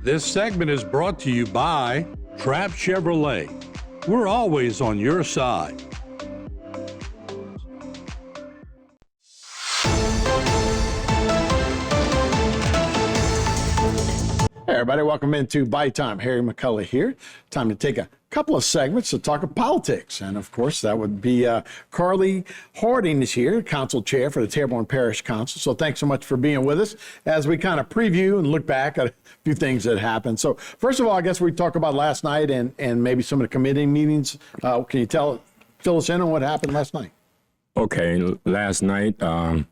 This segment is brought to you by Trapp Chevrolet. We're always on your side. Hey everybody, welcome into Bayou Time. Harry McCullough here. Time to take a couple of segments to talk of politics. And of course, that would be Carly Harding is here, Council Chair for the Terrebonne Parish Council. So thanks so much for being with us as we kind of preview and look back at a few things that happened. So first of all, I guess we talk about last night and maybe some of the committee meetings. Can you fill us in on what happened last night? Okay, last night, August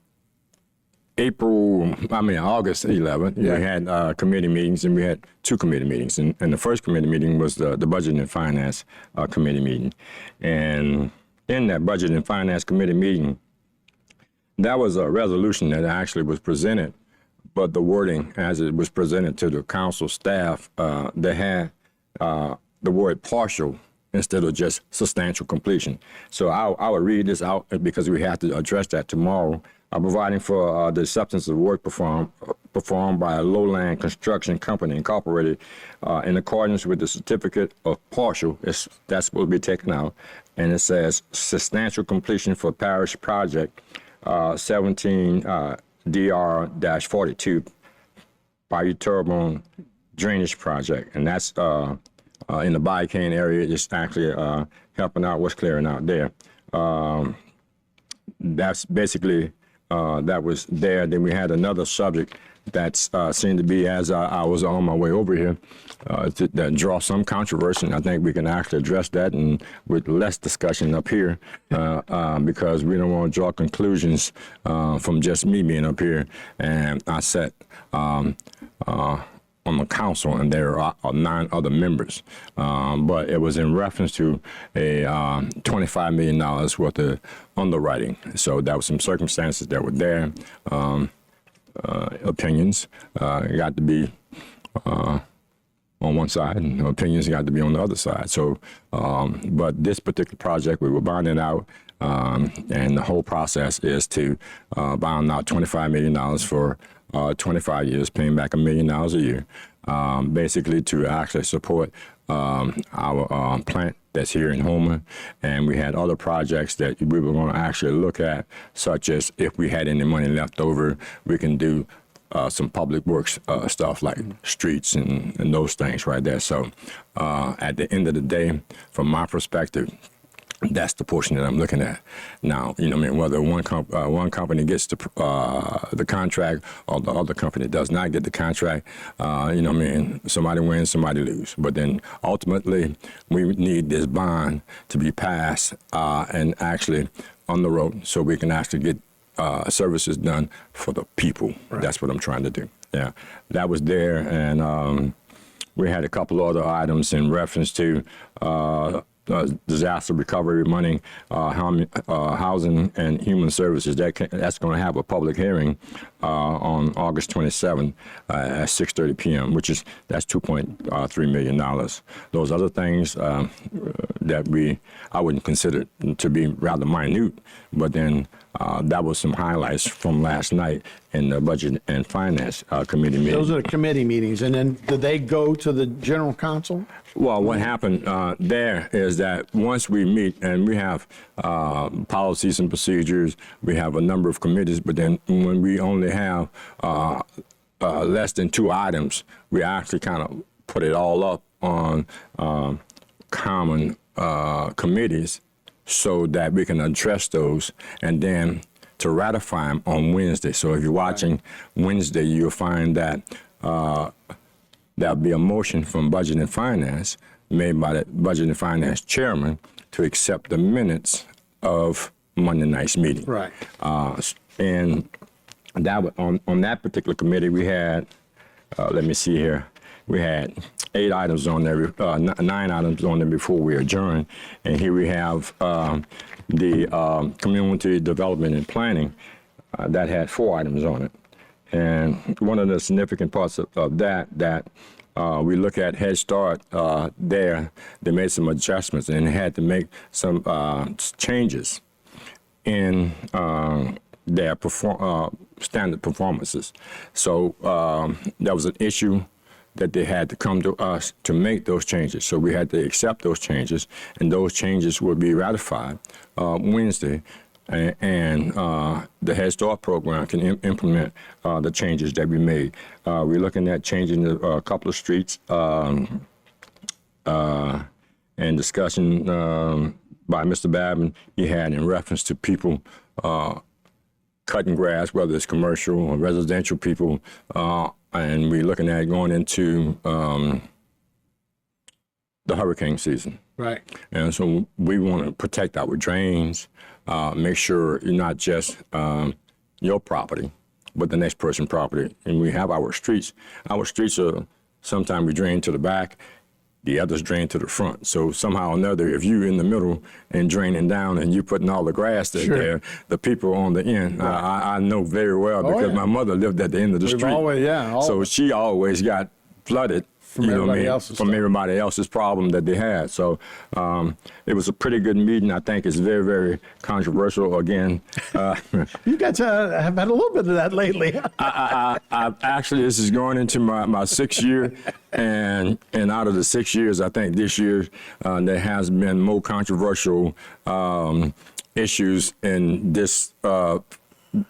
11th, we had committee meetings, and we had two committee meetings. And the first committee meeting was the Budget and Finance committee meeting. And in that Budget and Finance committee meeting, that was a resolution that actually was presented, but the wording as it was presented to the council staff, they had the word partial instead of just substantial completion. So I would read this out because we have to address that tomorrow. Providing for the acceptance of work performed by a lowland construction company incorporated in accordance with the certificate of partial. That's supposed to be taken out, and it says substantial completion for Parish project 17 DR-42 Bayou Terrebonne drainage project, and that's in the Bayou area. Just actually helping out what's clearing out there. That's basically. That was there. Then we had another subject that seemed to be, as I was on my way over here, that draw some controversy. And I think we can actually address that and with less discussion up here because we don't want to draw conclusions from just me being up here. And I sat on the council, and there are 9 other members. But it was in reference to a $25 million worth of underwriting. So that was some circumstances that were there. Opinions got to be on one side, and opinions got to be on the other side. So, but this particular project, we were bonding out, and the whole process is to bond out $25 million for 25 years, paying back $1 million a year, basically to actually support our plant that's here in Houma. And we had other projects that we were going to actually look at, such as if we had any money left over, we can do some public works stuff like streets and those things right there. So at the end of the day, from my perspective, that's the portion that I'm looking at now. You know what I mean? Whether one company gets the contract or the other company does not get the contract, you know what I mean? Somebody wins, somebody loses. But then ultimately, we need this bond to be passed and actually on the road so we can actually get services done for the people. Right. That's what I'm trying to do. Yeah, that was there. And we had a couple other items in reference to disaster recovery money, housing and human services. That's going to have a public hearing on August 27th at 6:30 p.m., that's $2.3 million. Those other things that I wouldn't consider to be rather minute, but then that was some highlights from last night in the Budget and Finance Committee meeting. Those are the committee meetings. And then did they go to the General Council? Well, what happened there is that once we meet and we have policies and procedures, we have a number of committees, but then when we only have less than 2 items, we actually kind of put it all up on common committees so that we can address those and then to ratify them on Wednesday. So if you're watching Wednesday, you'll find that there'll be a motion from Budget and Finance made by the Budget and Finance chairman to accept the minutes of Monday night's meeting. Right. And that on that particular committee, we had, let me see here, we had 8 items on there, 9 items on there before we adjourned. And here we have the community development and planning that had 4 items on it. And one of the significant parts of that we look at Head Start there, they made some adjustments and had to make some changes in their standard performances. So that was an issue that they had to come to us to make those changes. So we had to accept those changes, and those changes will be ratified Wednesday. And the Head Start program can implement the changes that we made. We're looking at changing a couple of streets and discussion by Mr. Babin he had in reference to people cutting grass, whether it's commercial or residential people, and we're looking at going into the hurricane season. Right. And so we want to protect our drains, make sure you're not just your property, but the next person's property. And we have our streets. Our streets are, sometimes we drain to the back, the others drain to the front. So somehow or another, if you're in the middle and draining down and you're putting all the grass there, the people on the end, I know very well because my mother lived at the end of the street. So she always got flooded from everybody else's problem that they had. So it was a pretty good meeting. I think it's very, very controversial. Again, you guys have had a little bit of that lately. I actually, this is going into my 6th year, and out of the 6 years, I think this year there has been more controversial issues in this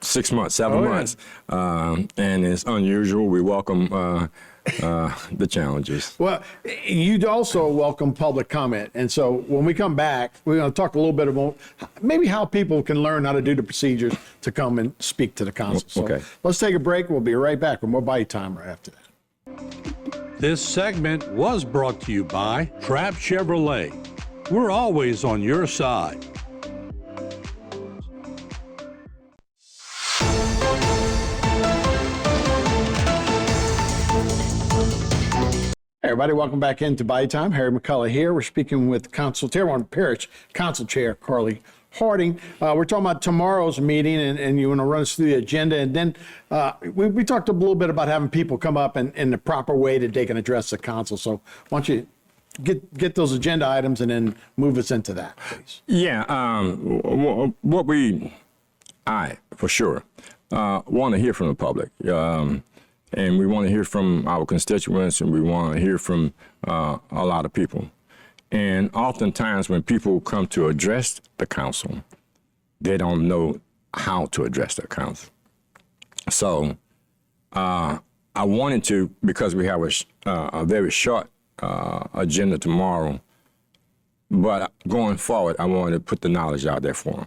6 months, 7 months, and it's unusual. We welcome the challenges. Well, you'd also welcome public comment. And so when we come back, we're going to talk a little bit about maybe how people can learn how to do the procedures to come and speak to the council. So let's take a break. We'll be right back with more Bayou Time right after that. This segment was brought to you by Trapp Chevrolet. We're always on your side. Hey everybody, welcome back into Bayou Time. Harry McCullough here. We're speaking with Terrebonne Parish Council Chair Carly Harding. We're talking about tomorrow's meeting, and you want to run us through the agenda. And then we talked a little bit about having people come up in the proper way that they can address the council. So why don't you get those agenda items and then move us into that, please? Yeah, I for sure want to hear from the public. And we want to hear from our constituents, and we want to hear from a lot of people. And oftentimes when people come to address the council, they don't know how to address the council. So I wanted to, because we have a very short agenda tomorrow, but going forward, I wanted to put the knowledge out there for them.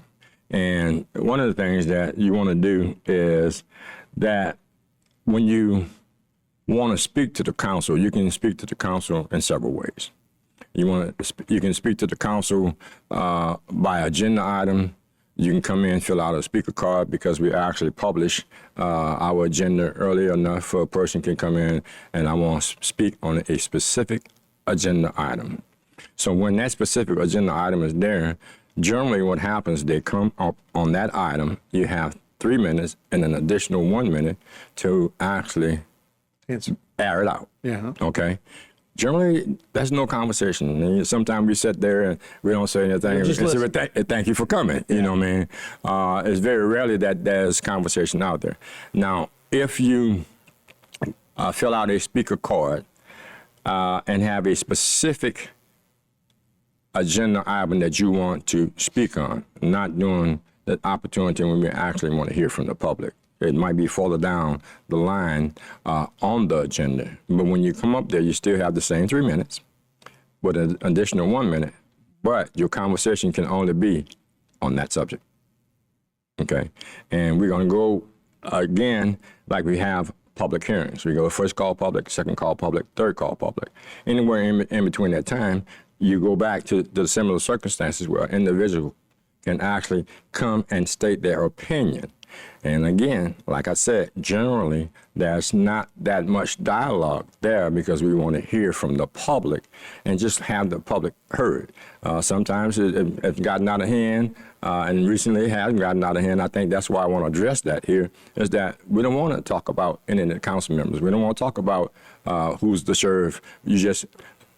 And one of the things that you want to do is that when you want to speak to the council, you can speak to the council in several ways. You can speak to the council by agenda item. You can come in, fill out a speaker card, because we actually publish our agenda early enough for a person can come in and I want to speak on a specific agenda item. So when that specific agenda item is there, generally what happens, they come up on that item. You have 3 minutes and an additional 1 minute to actually air it out. Yeah. Okay. Generally, that's no conversation. And sometimes we sit there and we don't say anything. And say, thank you for coming. You know what I mean? It's very rarely that there's conversation out there. Now, if you fill out a speaker card and have a specific agenda item that you want to speak on, not doing the opportunity when we actually want to hear from the public. It might be further down the line on the agenda. But when you come up there, you still have the same 3 minutes with an additional 1 minute, but your conversation can only be on that subject. Okay? And we're going to go again like we have public hearings. We go first call public, second call public, third call public. Anywhere in between that time, you go back to the similar circumstances where an individual can actually come and state their opinion. And again, like I said, generally, there's not that much dialogue there because we want to hear from the public and just have the public heard. Sometimes it's gotten out of hand, and recently it hasn't gotten out of hand. I think that's why I want to address that here, is that we don't want to talk about any of the council members. We don't want to talk about who's the sheriff.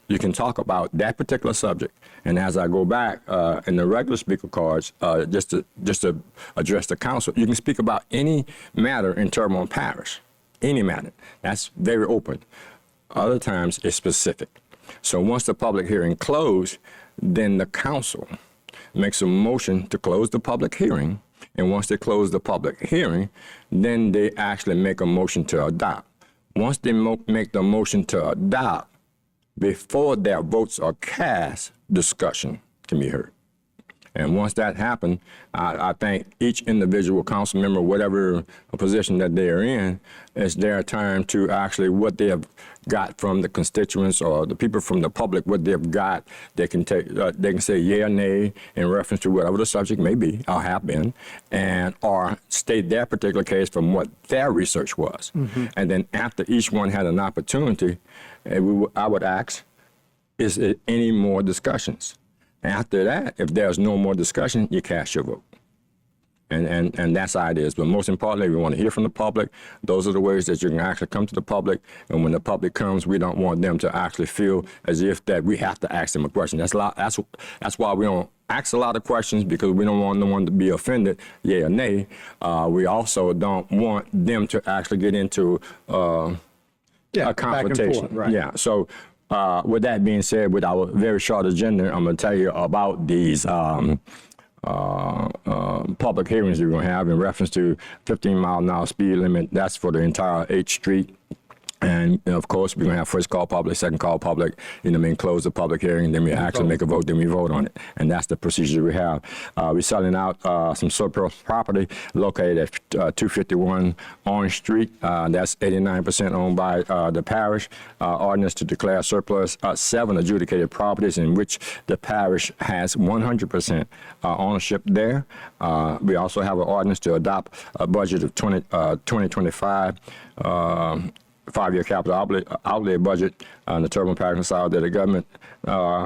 You can talk about that particular subject. And as I go back in the regular speaker cards, just to address the council, you can speak about any matter in Terrebonne Parish, any matter. That's very open. Other times it's specific. So once the public hearing closed, then the council makes a motion to close the public hearing. And once they close the public hearing, then they actually make a motion to adopt. Once they make the motion to adopt, before their votes are cast, discussion can be heard. And once that happens, I think each individual council member, whatever position that they are in, it's their time to actually what they have got from the constituents or the people from the public, what they've got, they can take, they can say yea or nay in reference to whatever the subject may be or have been, and or state their particular case from what their research was. Mm-hmm. And then after each one had an opportunity, I would ask, is there any more discussions? After that, if there's no more discussion, you cast your vote. And that's how it is. But most importantly, we want to hear from the public. Those are the ways that you can actually come to the public. And when the public comes, we don't want them to actually feel as if that we have to ask them a question. That's why we don't ask a lot of questions, because we don't want no one to be offended, yea or nay. We also don't want them to actually get into a confrontation. Right. Yeah. So with that being said, with our very short agenda, I'm going to tell you about these public hearings we're going to have in reference to 15-mile-an-hour speed limit. That's for the entire 8th Street. And of course, we're going to have first call public, second call public, close the public hearing, and then we actually make a vote, then we vote on it. And that's the procedure we have. We're selling out some surplus property located at 251 Orange Street. That's 89% owned by the parish. Ordinance to declare surplus 7 adjudicated properties in which the parish has 100% ownership there. We also have an ordinance to adopt a budget of 2025. 5-year capital outlay budget on the Terrebonne Parish Consolidated Government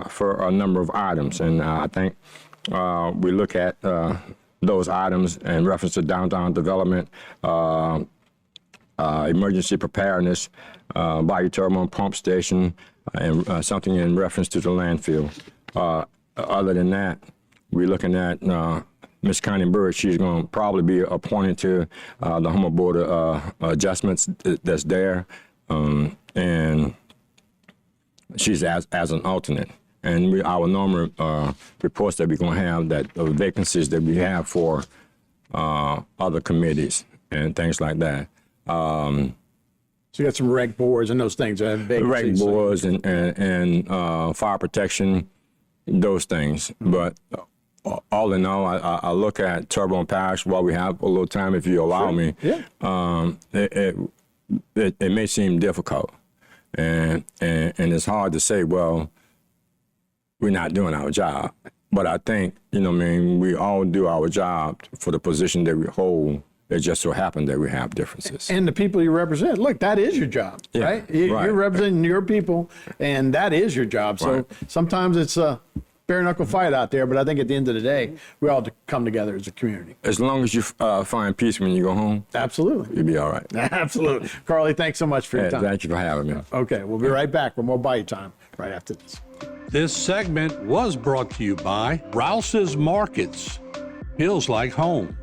for a number of items. And I think we look at those items in reference to downtown development, emergency preparedness, Bayou Terrebonne pump station, and something in reference to the landfill. Other than that, we're looking at Ms. Connie Burris. She's going to probably be appointed to the Houma Board of Adjustments that's there, and she's as an alternate. And our normal reports that we're going to have, that vacancies that we have for other committees and things like that. So you got some rec boards and those things. Rec boards and fire protection, those things. Mm-hmm. But all in all, I look at Terrebonne Parish while we have a little time, if you allow me. Yeah. It may seem difficult, and it's hard to say, well, we're not doing our job. But I think, we all do our job for the position that we hold. It just so happened that we have differences. And the people you represent, look, that is your job, right? You're representing your people, and that is your job. So sometimes it's a bare knuckle fight out there, but I think at the end of the day, we all come together as a community. As long as you find peace when you go home, absolutely, you'll be all right. Absolutely. Carly, thanks so much for your time. Thank you for having me. Okay, we'll be right back with more Bayou Time right after this. This segment was brought to you by Rouse's Markets. Feels like home.